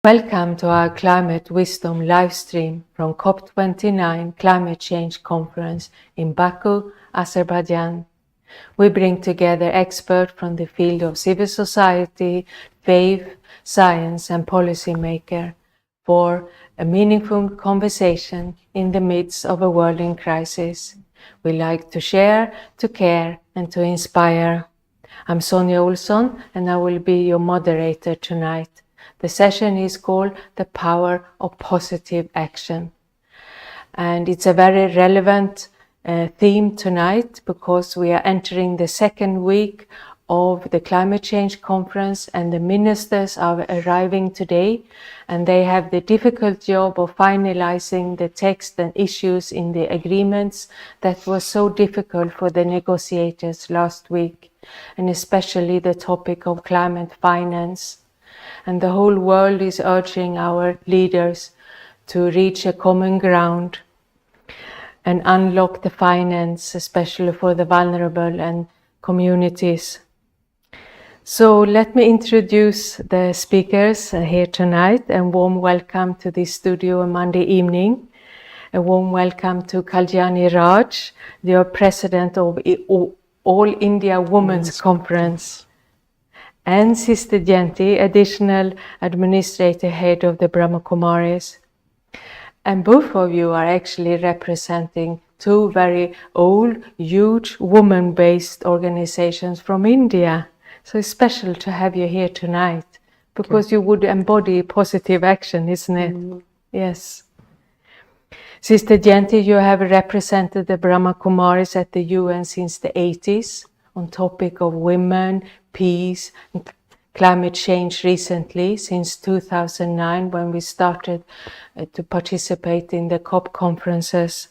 Welcome to our Climate Wisdom live stream from COP29 Climate Change Conference in Baku, Azerbaijan. We bring together experts from the field of civil society, faith, science and policymaker for a meaningful conversation in the midst of a world in crisis. We like to share, to care and to inspire. I'm Sonja Ohlsson and I will be your moderator tonight. The session is called The Power of Positive Action. And it's a very relevant theme tonight because we are entering the second week of the Climate Change Conference and the ministers are arriving today and they have the difficult job of finalizing the text and issues in the agreements that was so difficult for the negotiators last week, and especially the topic of climate finance. And the whole world is urging our leaders to reach a common ground and unlock the finance, especially for the vulnerable and communities. So let me introduce the speakers here tonight and warm welcome to this studio on Monday evening. A warm welcome to Kalyani Raj, the president of All India Women's Conference. And Sister Jayanti, additional administrator head of the Brahma Kumaris. And both of you are actually representing two very old, huge, woman-based organizations from India. So it's special to have you here tonight, because you would embody positive action, isn't it? Mm-hmm. Yes. Sister Jayanti, you have represented the Brahma Kumaris at the UN since the 80s on topic of women, peace, and climate change recently, since 2009 when we started to participate in the COP conferences.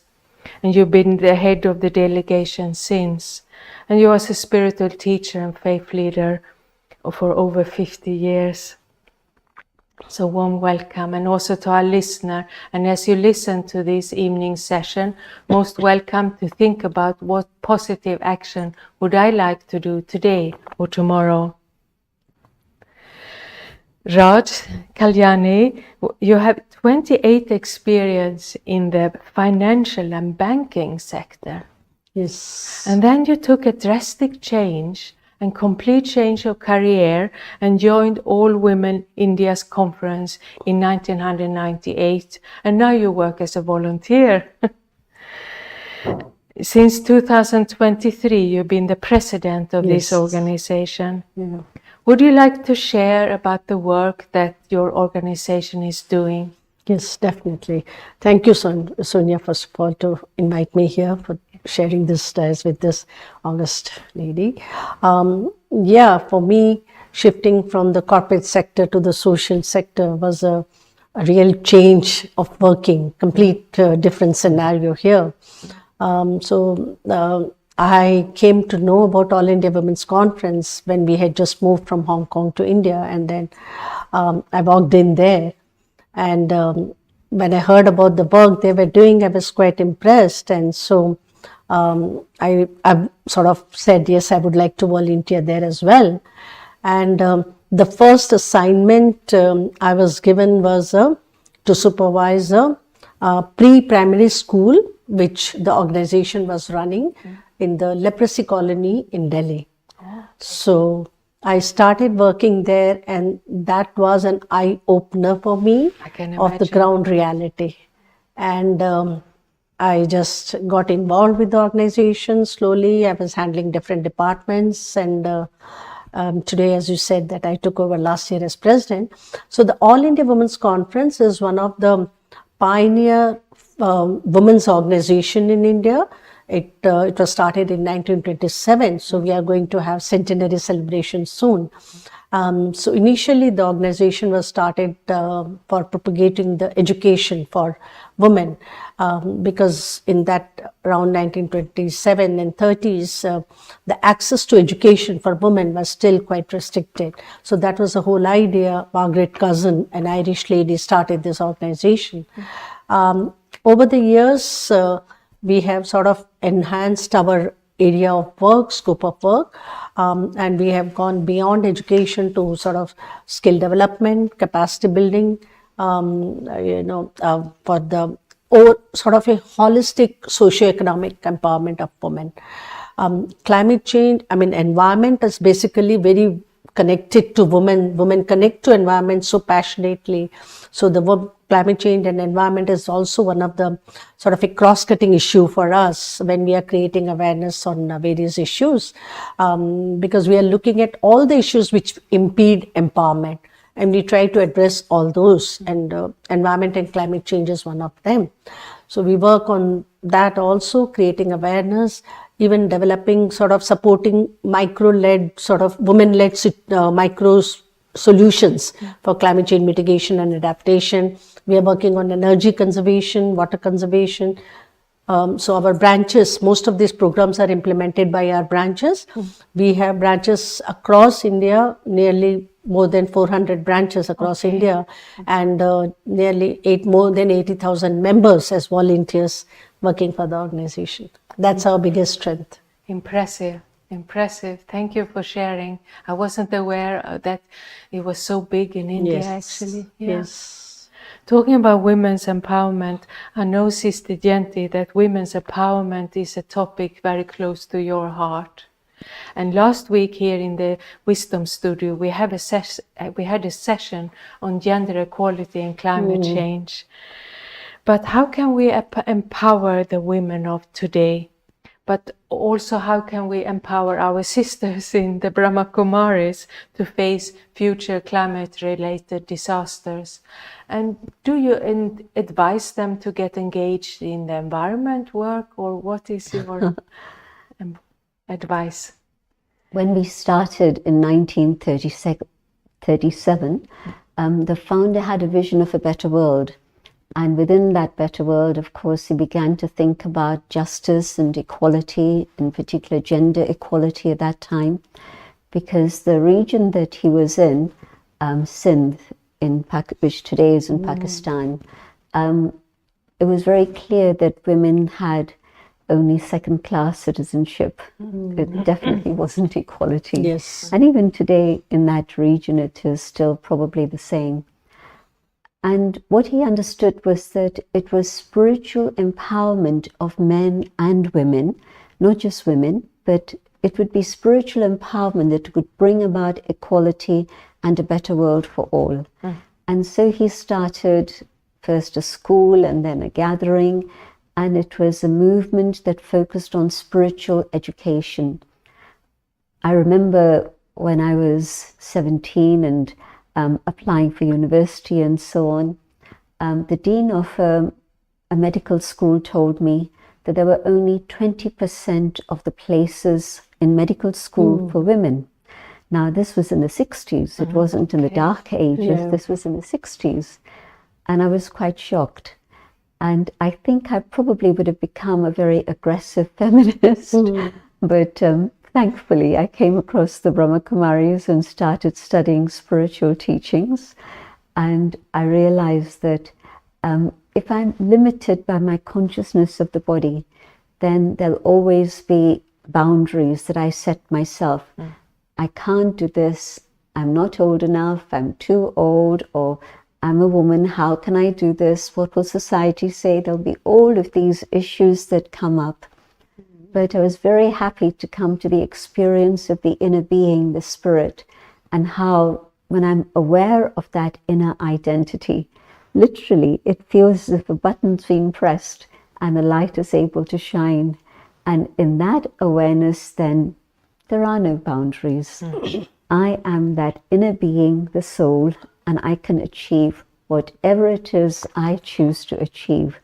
And you've been the head of the delegation since. And you are a spiritual teacher and faith leader for over 50 years. So warm welcome, and also to our listener. And as you listen to this evening session, most welcome to think about what positive action would I like to do today or tomorrow. Raj, Kalyani, you have 28 experience in the financial and banking sector. Yes. And then you took a drastic change and complete change of career and joined All Women India's conference in 1998. And now you work as a volunteer. Since 2023, you've been the president of this organization. Yeah. Would you like to share about the work that your organization is doing? Yes, definitely. Thank you, Sonja, first of all, to invite me here for sharing this stage with this august lady. For me, shifting from the corporate sector to the social sector was a real change of working, complete different scenario here. I came to know about All India Women's Conference when we had just moved from Hong Kong to India, and then I walked in there, and when I heard about the work they were doing, I was quite impressed, and so I sort of said, yes, I would like to volunteer there as well. And the first assignment I was given was to supervise a pre-primary school which the organization was running in the leprosy colony in Delhi. So I started working there, and that was an eye-opener for me of the ground reality. And I just got involved with the organization slowly. I was handling different departments, and today, as you said, that I took over last year as president. So the All India Women's Conference is one of the pioneer women's organization in India. It was started in 1927, so we are going to have centenary celebration soon. So initially the organization was started for propagating the education for women, because in that around 1927 and 30s, the access to education for women was still quite restricted. So that was the whole idea. Margaret Cousin, an Irish lady, started this organization. Over the years, we have sort of enhanced our area of work, scope of work, and we have gone beyond education to sort of skill development, capacity building, for the or sort of a holistic socio-economic empowerment of women. Climate change, environment is basically very connected to women. Women connect to environment so passionately. So the climate change and environment is also one of the sort of a cross-cutting issue for us when we are creating awareness on various issues, because we are looking at all the issues which impede empowerment, and we try to address all those, and environment and climate change is one of them. So we work on that also, creating awareness, even developing sort of supporting micro-led, sort of women-led micro solutions for climate change mitigation and adaptation. We are working on energy conservation, water conservation. So our branches, most of these programs are implemented by our branches. We have branches across India, nearly more than 400 branches across India, and nearly more than 80,000 members as volunteers working for the organization. That's our biggest strength. Impressive. Thank you for sharing. I wasn't aware that it was so big in India, actually. Yeah. Yes. Talking about women's empowerment, I know, Sister Jayanti, that women's empowerment is a topic very close to your heart. And last week here in the Wisdom Studio, we had a session on gender equality and climate change. But how can we empower the women of today? But also, how can we empower our sisters in the Brahma Kumaris to face future climate-related disasters? And do you advise them to get engaged in the environment work, or what is your advice? When we started in 1937, the founder had a vision of a better world. And within that better world, of course, he began to think about justice and equality, in particular gender equality at that time, because the region that he was in, Sindh, which today is in Pakistan, it was very clear that women had only second-class citizenship. It definitely wasn't equality. Yes. And even today in that region, it is still probably the same. And what he understood was that it was spiritual empowerment of men and women, not just women, but it would be spiritual empowerment that would bring about equality and a better world for all. And so he started first a school and then a gathering, and it was a movement that focused on spiritual education. I remember when I was 17 and applying for university and so on, the dean of a medical school told me that there were only 20% of the places in medical school for women. Now, this was in the 60s. It wasn't in the dark ages. Yeah. This was in the 60s. And I was quite shocked. And I think I probably would have become a very aggressive feminist. But thankfully, I came across the Brahma Kumaris and started studying spiritual teachings. And I realized that if I'm limited by my consciousness of the body, then there'll always be boundaries that I set myself. I can't do this. I'm not old enough. I'm too old. Or I'm a woman. How can I do this? What will society say? There'll be all of these issues that come up. But I was very happy to come to the experience of the inner being, the spirit, and how when I'm aware of that inner identity, literally it feels as if a button's being pressed and the light is able to shine. And in that awareness, then there are no boundaries. I am that inner being, the soul, and I can achieve whatever it is I choose to achieve.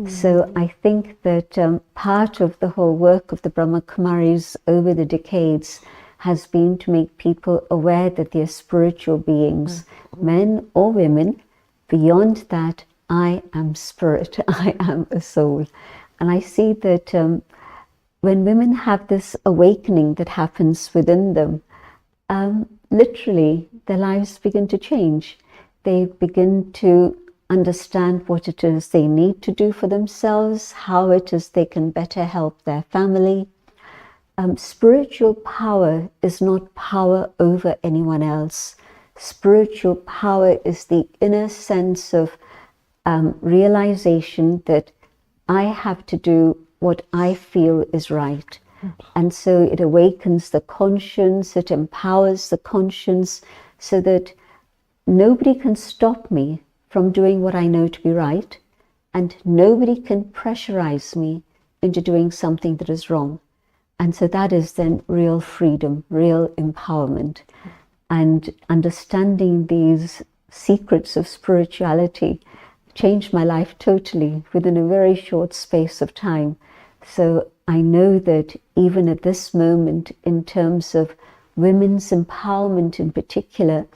So I think that part of the whole work of the Brahma Kumaris over the decades has been to make people aware that they're spiritual beings, men or women. Beyond that, I am spirit, I am a soul. And I see that when women have this awakening that happens within them, literally their lives begin to change. They begin to understand what it is they need to do for themselves, how it is they can better help their family. spiritual power is not power over anyone else. Spiritual power is the inner sense of realization that I have to do what I feel is right. And so it awakens the conscience, it empowers the conscience so that nobody can stop me from doing what I know to be right, and nobody can pressurize me into doing something that is wrong. And so that is then real freedom, real empowerment. And understanding these secrets of spirituality changed my life totally within a very short space of time. So I know that even at this moment, in terms of women's empowerment in particular,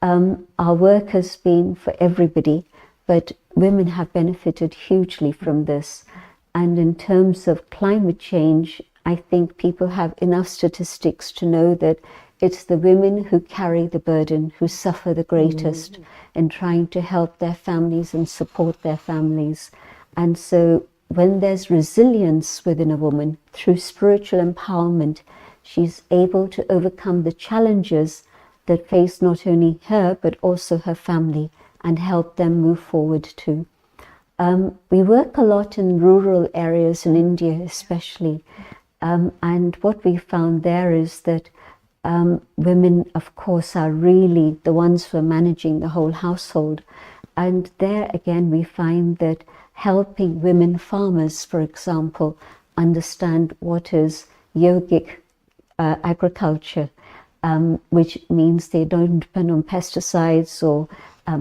our work has been for everybody, but women have benefited hugely from this. And in terms of climate change, I think people have enough statistics to know that it's the women who carry the burden, who suffer the greatest in trying to help their families and support their families. And so when there's resilience within a woman through spiritual empowerment, she's able to overcome the challenges that face not only her, but also her family, and help them move forward too. We work a lot in rural areas in India especially, and what we found there is that women, of course, are really the ones who are managing the whole household. And there again, we find that helping women farmers, for example, understand what is yogic agriculture, which means they don't depend on pesticides, or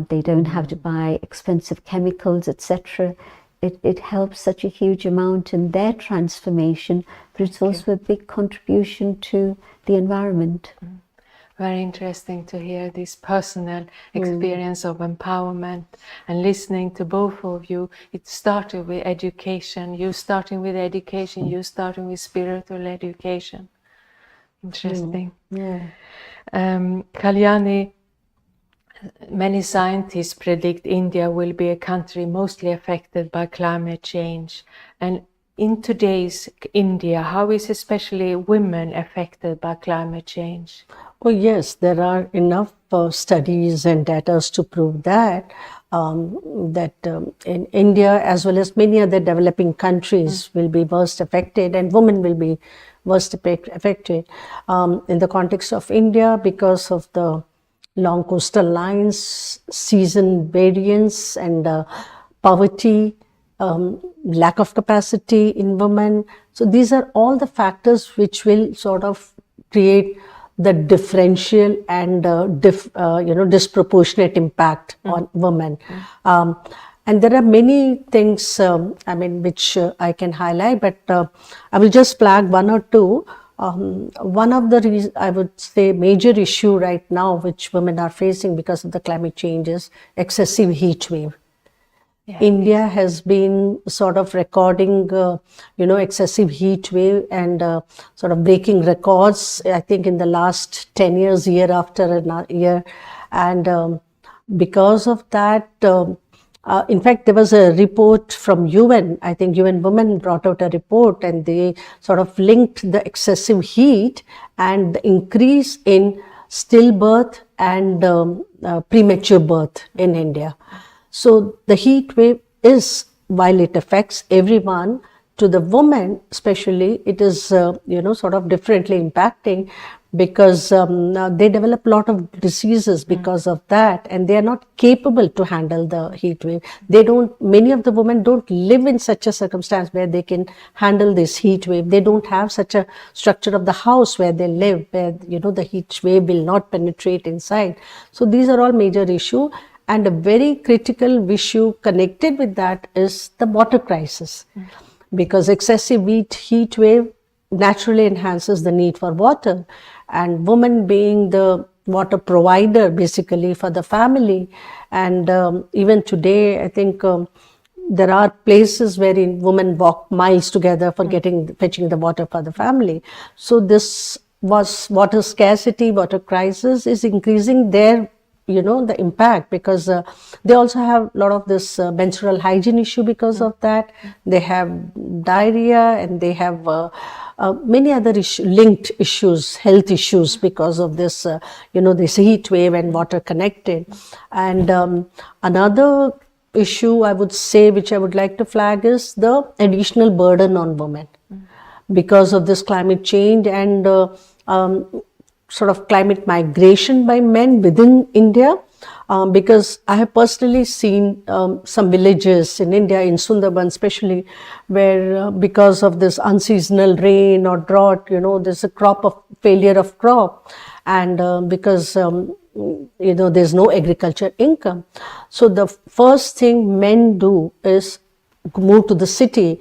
they don't have to buy expensive chemicals, etc. It helps such a huge amount in their transformation, but it's also a big contribution to the environment. Very interesting to hear this personal experience of empowerment, and listening to both of you. It started with education. You starting with education, you starting with spiritual education. Interesting. Kalyani, many scientists predict India will be a country mostly affected by climate change. And in today's India, how is especially women affected by climate change? Oh yes, there are enough studies and data to prove that in India as well as many other developing countries will be worst affected, and women will be worst affected. In the context of India, because of the long coastal lines, season variance, and poverty, lack of capacity in women. So these are all the factors which will sort of create the differential and disproportionate impact on women. And there are many things, which I can highlight, but I will just flag one or two. One of the reasons, I would say, major issue right now which women are facing because of the climate change is excessive heat wave. Yeah. India has been sort of recording, excessive heat wave and sort of breaking records, I think, in the last 10 years, year after year. And because of that, in fact, there was a report from UN, I think UN Women brought out a report, and they sort of linked the excessive heat and the increase in stillbirth and premature birth in India. So the heat wave is, while it affects everyone, to the women especially, it is, sort of differently impacting, because they develop a lot of diseases because of that, and they are not capable to handle the heat wave. Many of the women don't live in such a circumstance where they can handle this heat wave. They don't have such a structure of the house where they live, where, the heat wave will not penetrate inside. So these are all major issues. And a very critical issue connected with that is the water crisis, because excessive heat wave naturally enhances the need for water, and women being the water provider basically for the family. And even today, I think there are places wherein women walk miles together for fetching the water for the family. So this water scarcity, water crisis is increasing their the impact, because they also have a lot of this menstrual hygiene issue because of that. They have diarrhea, and they have many other linked issues, health issues because of this, this heat wave and water connected. And another issue I would say, which I would like to flag, is the additional burden on women because of this climate change and sort of climate migration by men within India. Because I have personally seen some villages in India, in Sundarban especially, where because of this unseasonal rain or drought, there's a failure of crop, and because there's no agriculture income. So the first thing men do is move to the city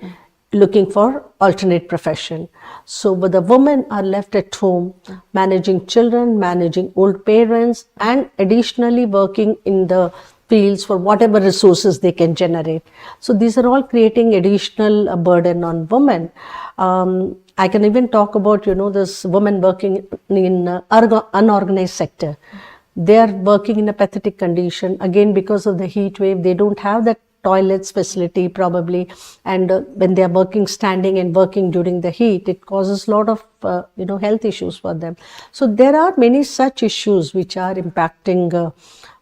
looking for alternate profession. So but the women are left at home managing children, managing old parents, and additionally working in the fields for whatever resources they can generate. So these are all creating additional burden on women. I can even talk about this women working in unorganized sector. They are working in a pathetic condition, again because of the heat wave. They don't have that toilets facility probably, and when they are working standing and working during the heat, it causes a lot of health issues for them. So there are many such issues which are impacting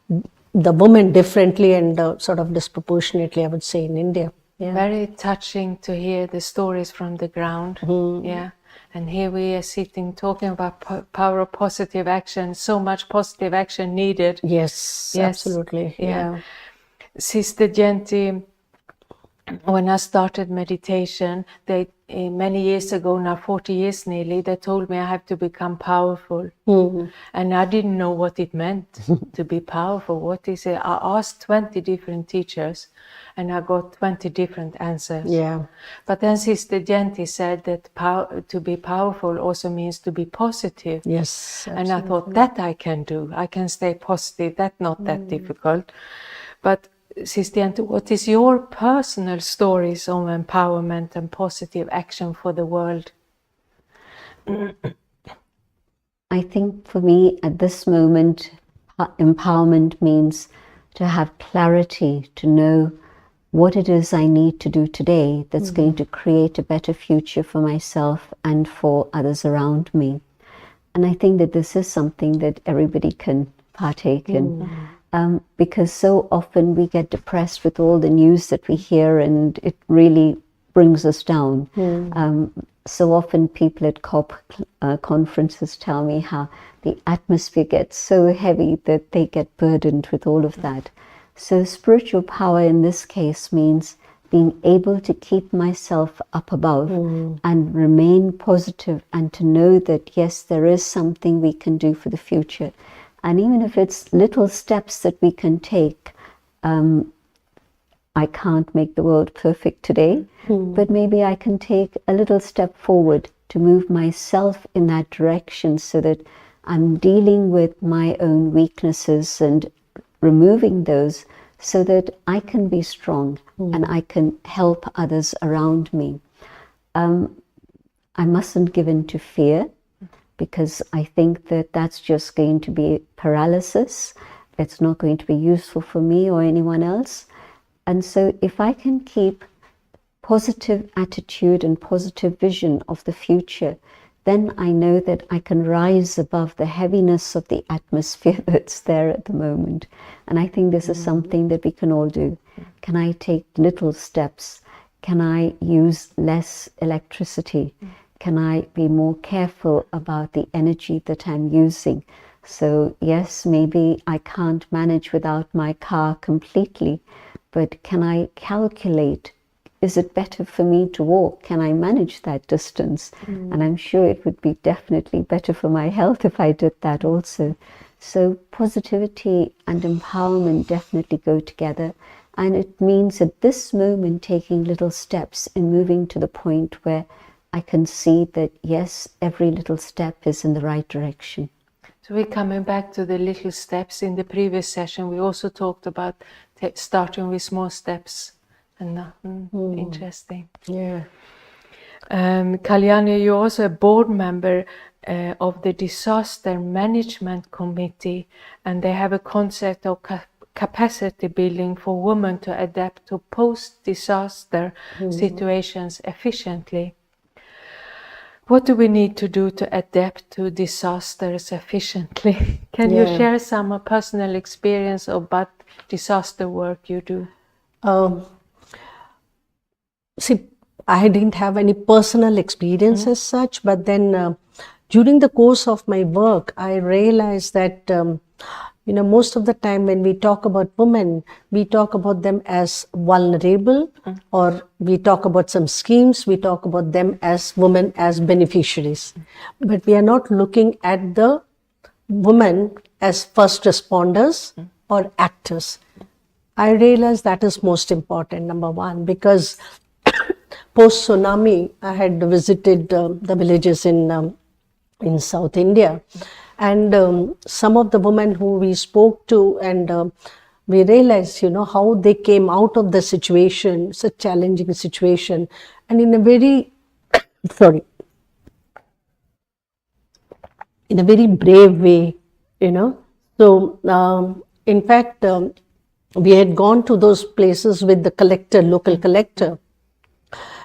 the women differently and sort of disproportionately, I would say, in India. Yeah. Very touching to hear the stories from the ground. Yeah. And here we are sitting talking about power of positive action, so much positive action needed. Yes. Absolutely. Yeah. Sister Jayanti, when I started meditation, many years ago, now 40 years nearly, they told me I have to become powerful. And I didn't know what it meant to be powerful. What is it? I asked 20 different teachers and I got 20 different answers. Yeah. But then Sister Jayanti said that to be powerful also means to be positive. Yes. Absolutely. And I thought that I can do. I can stay positive. That's not that difficult. But Sister Jayanti, what is your personal stories on empowerment and positive action for the world? I think for me at this moment, empowerment means to have clarity, to know what it is I need to do today that's going to create a better future for myself and for others around me. And I think that this is something that everybody can partake in. Because so often we get depressed with all the news that we hear and it really brings us down. So often people at COP conferences tell me how the atmosphere gets so heavy that they get burdened with all of that. So spiritual power in this case means being able to keep myself up above and remain positive and to know that yes, there is something we can do for the future. And even if it's little steps that we can take, I can't make the world perfect today, but maybe I can take a little step forward to move myself in that direction so that I'm dealing with my own weaknesses and removing those so that I can be strong and I can help others around me. I mustn't give in to fear, because I think that that's just going to be paralysis. It's not going to be useful for me or anyone else. And so if I can keep positive attitude and positive vision of the future, then I know that I can rise above the heaviness of the atmosphere that's there at the moment. And I think this is something that we can all do. Can I take little steps? Can I use less electricity? Can I be more careful about the energy that I'm using? So yes, maybe I can't manage without my car completely, but can I calculate, is it better for me to walk? Can I manage that distance? And I'm sure it would be definitely better for my health if I did that also. So positivity and empowerment definitely go together. And it means at this moment taking little steps and moving to the point where I can see that, yes, every little step is in the right direction. So we're coming back to the little steps. In the previous session, we also talked about starting with small steps. And interesting. Yeah. Kalyani, you're also a board member of the Disaster Management Committee, and they have a concept of capacity building for women to adapt to post-disaster situations efficiently. What do we need to do to adapt to disasters efficiently? Can you share some personal experience about disaster work you do? See, I didn't have any personal experience as such, but then during the course of my work, I realized that most of the time when we talk about women, we talk about them as vulnerable, or we talk about some schemes, we talk about them as women as beneficiaries. But we are not looking at the women as first responders or actors. I realized that is most important, number one, because post tsunami, I had visited the villages in South India, and some of the women who we spoke to, and we realized, how they came out of the situation, such challenging situation, and in a very, in a very brave way, So, in fact, we had gone to those places with the collector, local collector.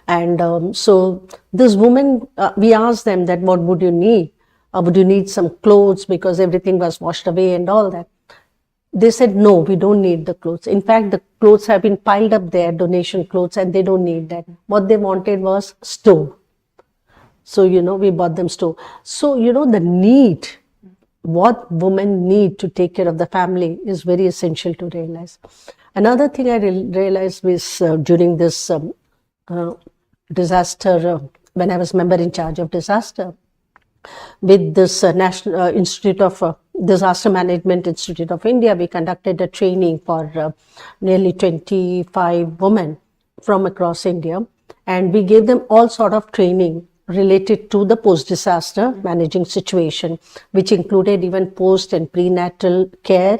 And so this woman, we asked them that, what would you need? Would you need some clothes, because everything was washed away and all that? They said, no, we don't need the clothes. In fact, the clothes have been piled up there, donation clothes, and they don't need that. What they wanted was stove. So, we bought them stove. So, the need, what women need to take care of the family is very essential to realize. Another thing I realized was during this disaster, when I was member in charge of disaster, with this National Institute of Disaster Management Institute of India, we conducted a training for nearly 25 women from across India, and we gave them all sort of training related to the post-disaster managing situation, which included even post and prenatal care,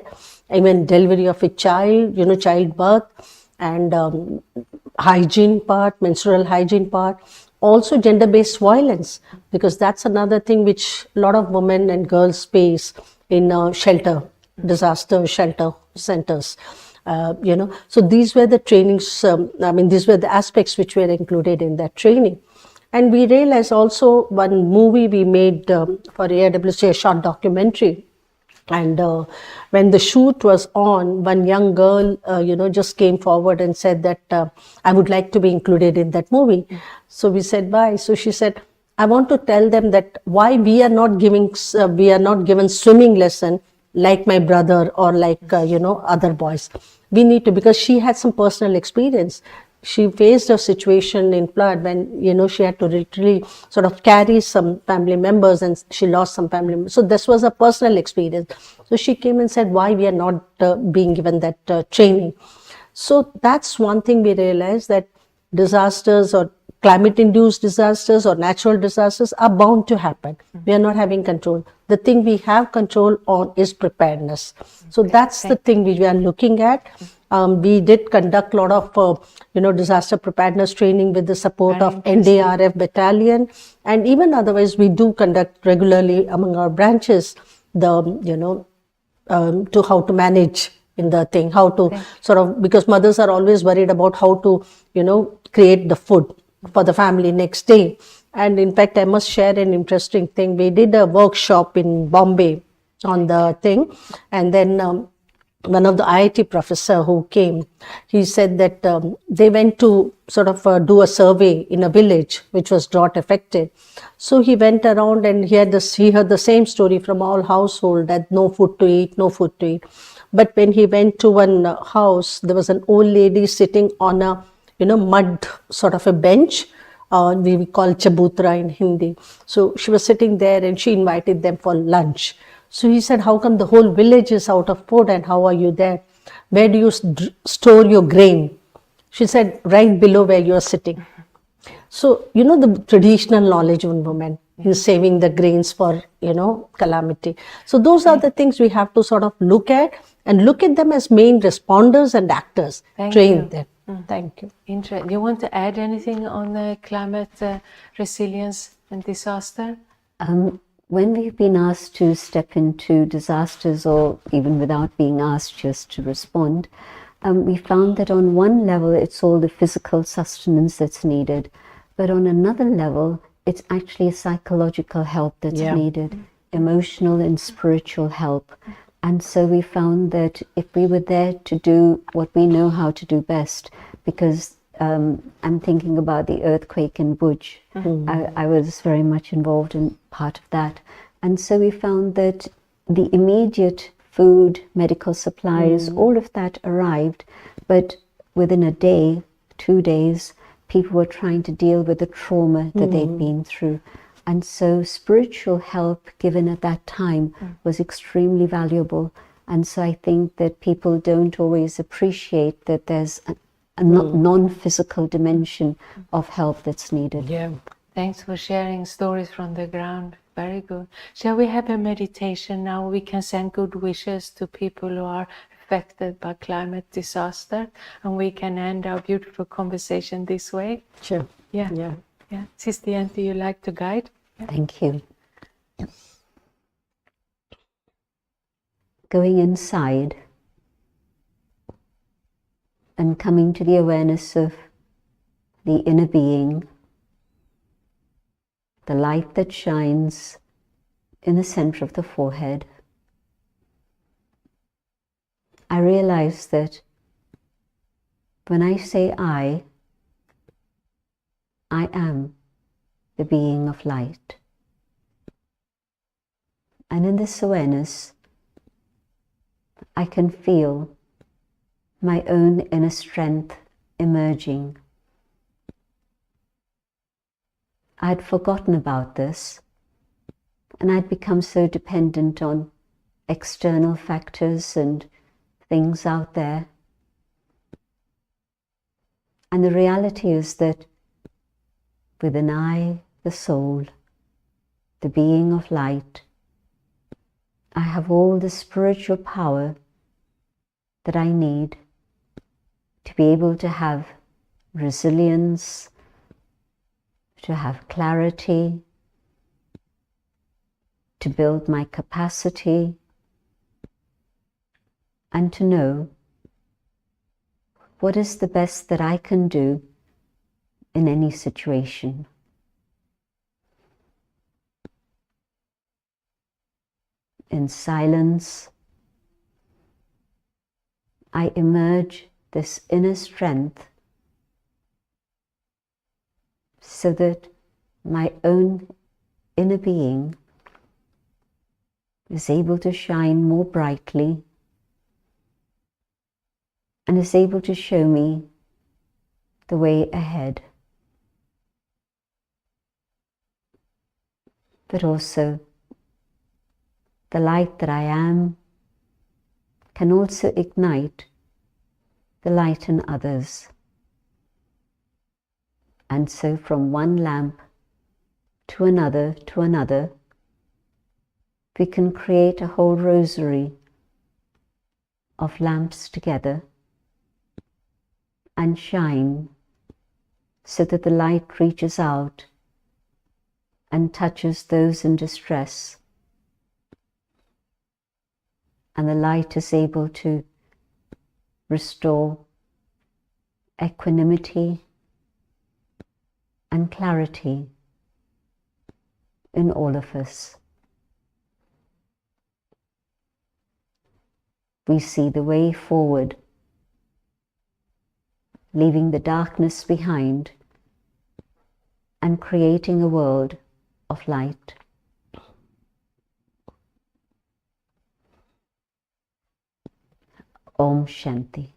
even delivery of a child, childbirth, and hygiene part, menstrual hygiene part, also gender-based violence, because that's another thing which a lot of women and girls face in disaster shelter centers. So these were the trainings, these were the aspects which were included in that training. And we realized also one movie we made for AIWC, a short documentary. And when the shoot was on, one young girl, just came forward and said that I would like to be included in that movie. So we said, why? So she said, I want to tell them that why we are not given swimming lesson like my brother or like, other boys. We need to, because she had some personal experience. She faced a situation in flood when, she had to literally sort of carry some family members, and she lost some family members. So this was a personal experience. So she came and said, why we are not being given that training. So that's one thing we realized, that disasters or climate-induced disasters or natural disasters are bound to happen. We are not having control. The thing we have control on is preparedness. So that's the thing we are looking at. We did conduct a lot of, disaster preparedness training with the support of NDRF battalion, and even otherwise we do conduct regularly among our branches to how to manage in the thing, how to sort of, because mothers are always worried about how to, create the food for the family next day. And in fact, I must share an interesting thing. We did a workshop in Bombay on the thing, and then one of the IIT professor who came, he said that they went to sort of do a survey in a village which was drought affected. So he went around and he heard the same story from all household, that no food to eat, no food to eat. But when he went to one house, there was an old lady sitting on a mud sort of a bench. We call chabutra in Hindi. So she was sitting there and she invited them for lunch. So he said, how come the whole village is out of food, and how are you there? Where do you store your grain? She said, right below where you are sitting. So, the traditional knowledge of women is saving the grains for, calamity. So those are the things we have to sort of look at, and look at them as main responders and actors. Train them. Thank you. Interesting. You want to add anything on climate resilience and disaster? When we've been asked to step into disasters, or even without being asked, just to respond, we found that on one level it's all the physical sustenance that's needed, but on another level it's actually psychological help that's Yeah. needed, emotional and spiritual help. And so we found that if we were there to do what we know how to do best, because I'm thinking about the earthquake in Bhuj. I was very much involved in part of that. And so we found that the immediate food, medical supplies, all of that arrived, but within a day, 2 days, people were trying to deal with the trauma that they'd been through. And so spiritual help given at that time was extremely valuable. And so I think that people don't always appreciate that there's a non-physical dimension of help that's needed. Yeah. Thanks for sharing stories from the ground. Very good. Shall we have a meditation now? We can send good wishes to people who are affected by climate disaster, and we can end our beautiful conversation this way. Sure. Yeah. Yeah. Yeah. Sister Jayanti, you like to guide? Thank you. Going inside and coming to the awareness of the inner being, the light that shines in the center of the forehead. I realize that when I say I am the being of light. And in this awareness, I can feel my own inner strength emerging. I'd forgotten about this, and I'd become so dependent on external factors and things out there. And the reality is that within I, the soul, the being of light, I have all the spiritual power that I need to be able to have resilience, to have clarity, to build my capacity, and to know what is the best that I can do in any situation. In silence, I emerge this inner strength so that my own inner being is able to shine more brightly and is able to show me the way ahead. But also, the light that I am can also ignite the light in others. And so from one lamp to another, we can create a whole rosary of lamps together and shine so that the light reaches out and touches those in distress. And the light is able to restore equanimity and clarity in all of us. We see the way forward, leaving the darkness behind and creating a world of light. Om Shanti.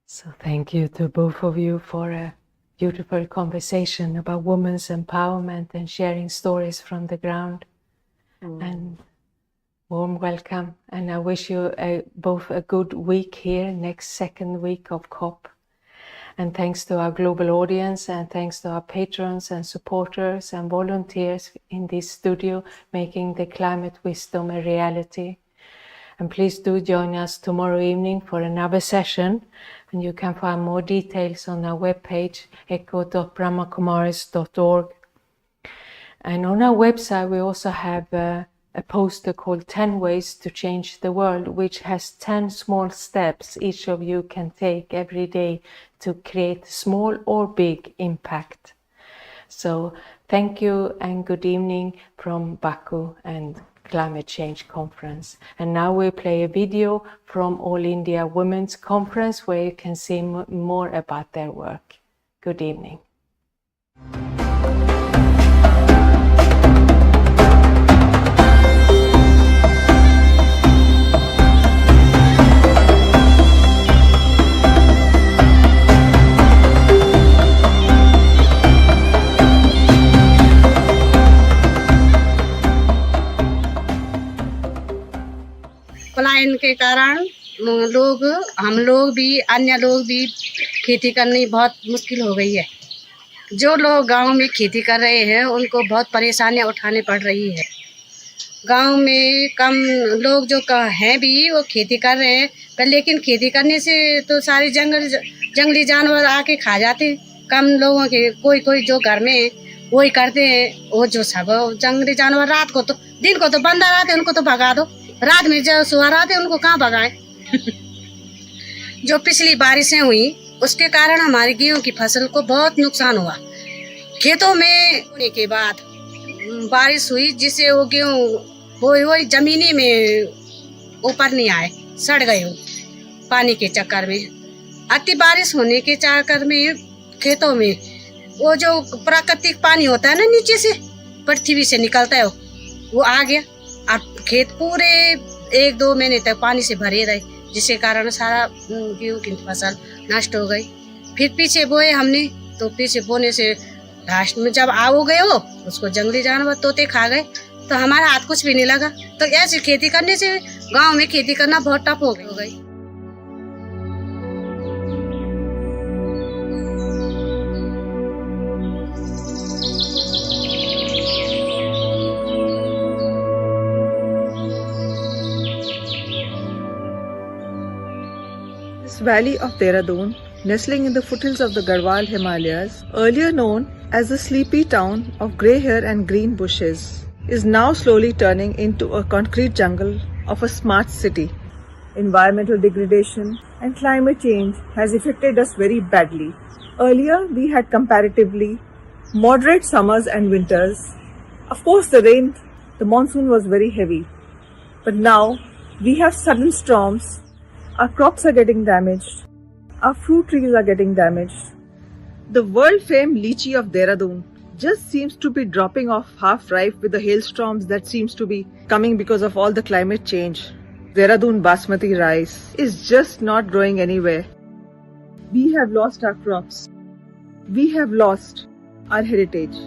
So thank you to both of you for a beautiful conversation about women's empowerment and sharing stories from the ground. And warm welcome. And I wish you both a good week here, next second week of COP. And thanks to our global audience, and thanks to our patrons and supporters and volunteers in this studio, making the climate wisdom a reality. And please do join us tomorrow evening for another session. And you can find more details on our webpage, echo.brahmakumaris.org. And on our website, we also have a a poster called 10 Ways to Change the World, which has 10 small steps each of you can take every day to create small or big impact. So thank you and good evening from Baku and Climate Change Conference. And now we play a video from All India Women's Conference where you can see more about their work. Good evening. पलायन के कारण हम लोग भी अन्य लोग भी खेती करनी बहुत मुश्किल हो गई है। जो लोग गांव में खेती कर रहे हैं उनको बहुत परेशानियां उठानी पड़ रही है। गांव में कम लोग जो हैं भी वो खेती कर रहे हैं, पर लेकिन खेती करने से तो सारे जंगली जानवर आके खा जाते हैं। कम लोगों के कोई जो घर में वही करते हैं। वो जो सब जंगली जानवर रात को तो दिन को तो बंदा रहते हैं, उनको तो भगा दो। रात में जो सुअर आते उनको कहाँ भगाएं। जो पिछली बारिशें हुई उसके कारण हमारी गेहूं की फसल को बहुत नुकसान हुआ। खेतों में होने के बाद बारिश हुई जिससे वो गेहूं वो जमीनी में ऊपर नहीं आए, सड़ गए हो पानी के चक्कर में। अति बारिश होने के चक्कर में खेतों में वो जो प्राकृतिक पानी होता है ना नीचे से पृथ्वी से निकलता है वो आ गया। अब खेत पूरे 1-2 महीने तक पानी से भरे रहे, जिसके कारण सारा गेहूं की फसल नष्ट हो गई। फिर पीछे बोए हमने, तो पीछे बोने से लास्ट में जब हो गए हो उसको जंगली जानवर तोते खा गए, तो हमारा हाथ कुछ भी नहीं लगा। तो ऐसे खेती करने से गांव में खेती करना बहुत टफ हो गई। This valley of Dehradun, nestling in the foothills of the Garhwal Himalayas, earlier known as the sleepy town of grey hair and green bushes, is now slowly turning into a concrete jungle of a smart city. Environmental degradation and climate change has affected us very badly. Earlier, we had comparatively moderate summers and winters. Of course, the monsoon was very heavy. But now, we have sudden storms. Our crops are getting damaged. Our fruit trees are getting damaged. The world-famed lychee of Dehradun just seems to be dropping off half-ripe with the hailstorms that seems to be coming because of all the climate change. Dehradun basmati rice is just not growing anywhere. We have lost our crops. We have lost our heritage.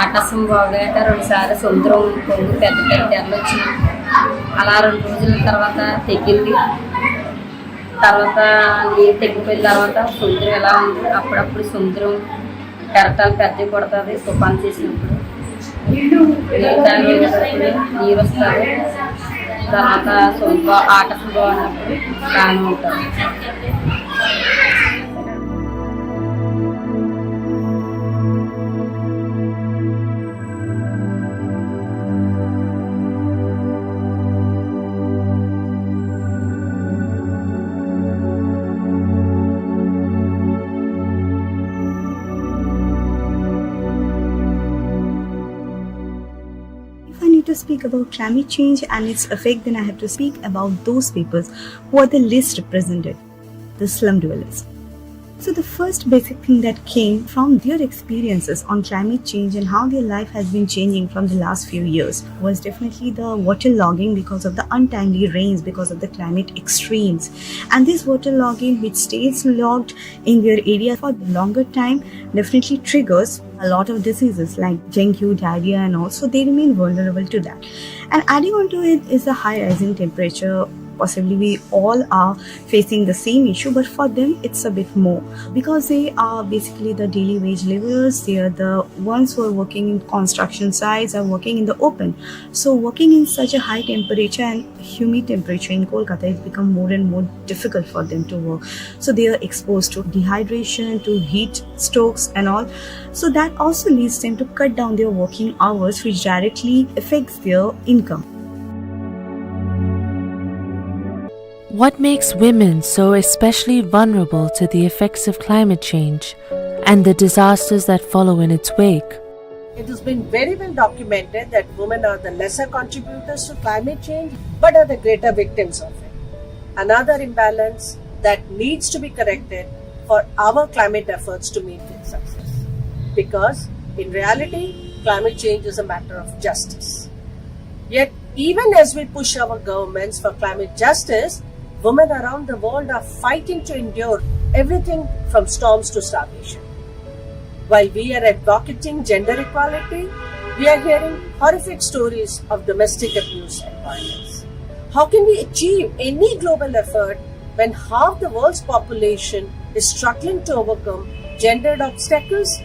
ఆకాశం బాగాక 2 సార్లు సముద్రం పొంగు పెద్ద ఎర్రలు వచ్చి అలా 2 రోజుల తర్వాత తెగ్గింది. తర్వాత నీరు తెగ్గిపోయిన తర్వాత సముద్రం ఎలా ఉంది, అప్పుడప్పుడు సముద్రం కెరటాలు పెద్దవి కొడుతుంది తుఫాను చేసినప్పుడు, నీరు వస్తుంది. తర్వాత ఆకాశం బాగున్నప్పుడు ప్రాణం ఉంటుంది. To speak about climate change and its effect, then I have to speak about those peoples who are the least represented, the slum dwellers. So the first basic thing that came from their experiences on climate change and how their life has been changing from the last few years was definitely the waterlogging because of the untimely rains, because of the climate extremes. And this waterlogging which stays logged in their area for a longer time definitely triggers a lot of diseases like dengue, diarrhea, and also they remain vulnerable to that. And adding on to it is the high rising temperature possibly we all are facing the same issue, but for them it's a bit more because they are basically the daily wage laborers. They are the ones who are working in construction sites, are working in the open. So working in such a high temperature and humid temperature in Kolkata, it's become more and more difficult for them to work. So they are exposed to dehydration, to heat strokes and all. So that also leads them to cut down their working hours, which directly affects their income. What makes women so especially vulnerable to the effects of climate change and the disasters that follow in its wake? It has been very well documented that women are the lesser contributors to climate change but are the greater victims of it. Another imbalance that needs to be corrected for our climate efforts to meet its success. Because in reality, climate change is a matter of justice. Yet, even as we push our governments for climate justice, women around the world are fighting to endure everything from storms to starvation. While we are advocating gender equality, we are hearing horrific stories of domestic abuse and violence. How can we achieve any global effort when half the world's population is struggling to overcome gendered obstacles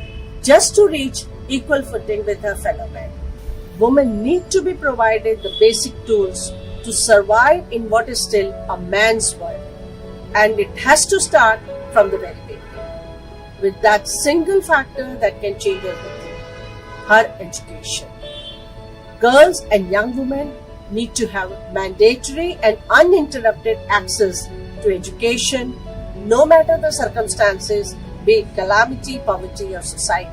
just to reach equal footing with her fellow men? Women need to be provided the basic tools to survive in what is still a man's world. And it has to start from the very beginning, with that single factor that can change everything: her education. Girls and young women need to have mandatory and uninterrupted access to education, no matter the circumstances, be it calamity, poverty, or society.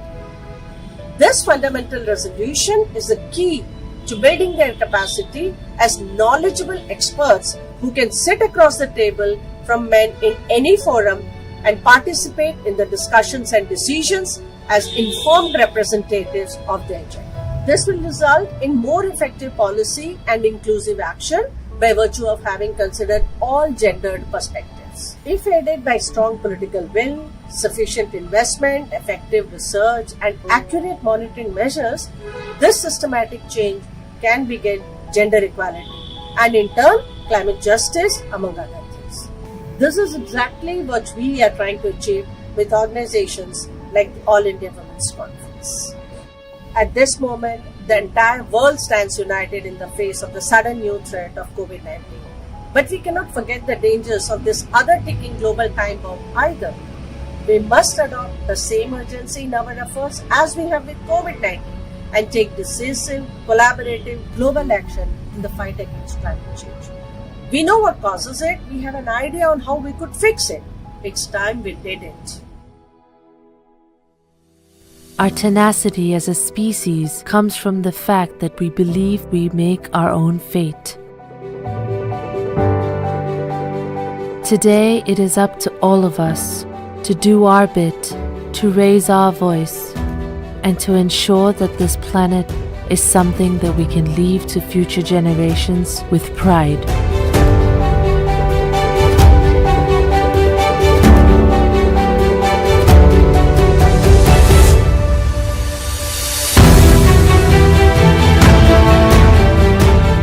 This fundamental resolution is the key to building their capacity as knowledgeable experts who can sit across the table from men in any forum and participate in the discussions and decisions as informed representatives of their gender. This will result in more effective policy and inclusive action by virtue of having considered all gendered perspectives. If aided by strong political will, sufficient investment, effective research, and accurate monitoring measures, this systematic change can begin gender equality and in turn climate justice, among other things. This is exactly what we are trying to achieve with organizations like the All India Women's Conference. At this moment, the entire world stands united in the face of the sudden new threat of COVID-19. But we cannot forget the dangers of this other ticking global time bomb either. We must adopt the same urgency in our efforts as we have with COVID-19 and take decisive, collaborative, global action in the fight against climate change. We know what causes it. We have an idea on how we could fix it. It's time we did it. Our tenacity as a species comes from the fact that we believe we make our own fate. Today, it is up to all of us to do our bit, to raise our voice, and to ensure that this planet is something that we can leave to future generations with pride.